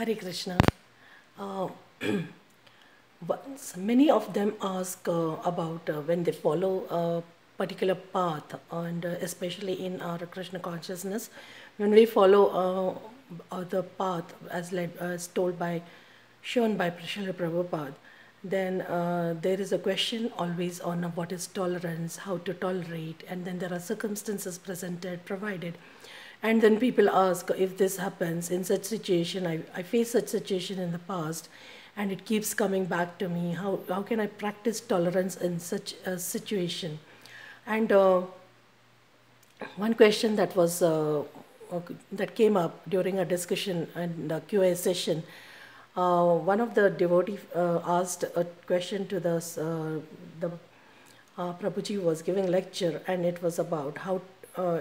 Hare Krishna. Uh, Many of them ask about when they follow a particular path, and especially in our Krishna consciousness, when we follow the path as led, as told by, shown by Srila Prabhupada, then there is a question always on what is tolerance, how to tolerate, and then there are circumstances presented, provided. And then people ask, if this happens in such situation, I faced such situation in the past, and it keeps coming back to me. How can I practice tolerance in such a situation? And one question that was that came up during a discussion and the QA session, one of the devotees asked a question to the Prabhuji was giving lecture, and it was about how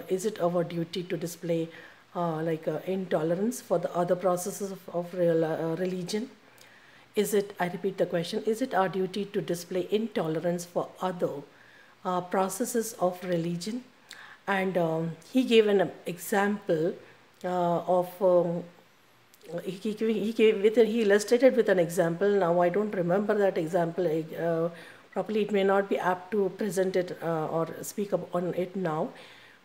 is it our duty to display intolerance for the other processes of religion? Is it, I repeat the question, is it our duty to display intolerance for other processes of religion? And he gave an example he illustrated with an example. Now I don't remember that example properly. It may not be apt to present it or speak up on it now.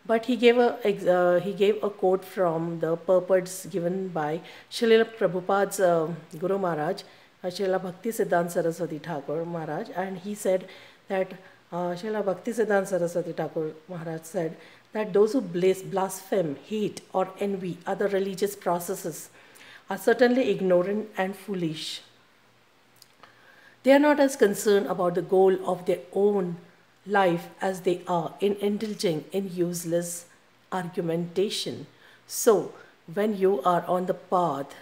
But he gave a quote from the purports given by Srila Prabhupada's Guru Maharaj, Srila Bhakti Siddhanta Saraswati Thakur Maharaj, and he said that Srila Bhakti Siddhanta Saraswati Thakur Maharaj said that those who blaspheme, hate or envy other religious processes are certainly ignorant and foolish. They are not as concerned about the goal of their own life as they are in indulging in useless argumentation. So, when you are on the path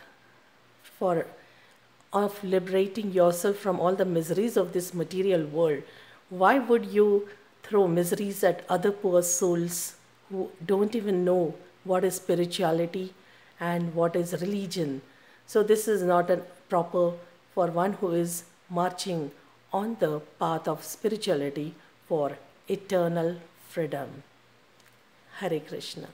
of liberating yourself from all the miseries of this material world, why would you throw miseries at other poor souls who don't even know what is spirituality and what is religion? So this is not proper for one who is marching on the path of spirituality for eternal freedom. Hare Krishna.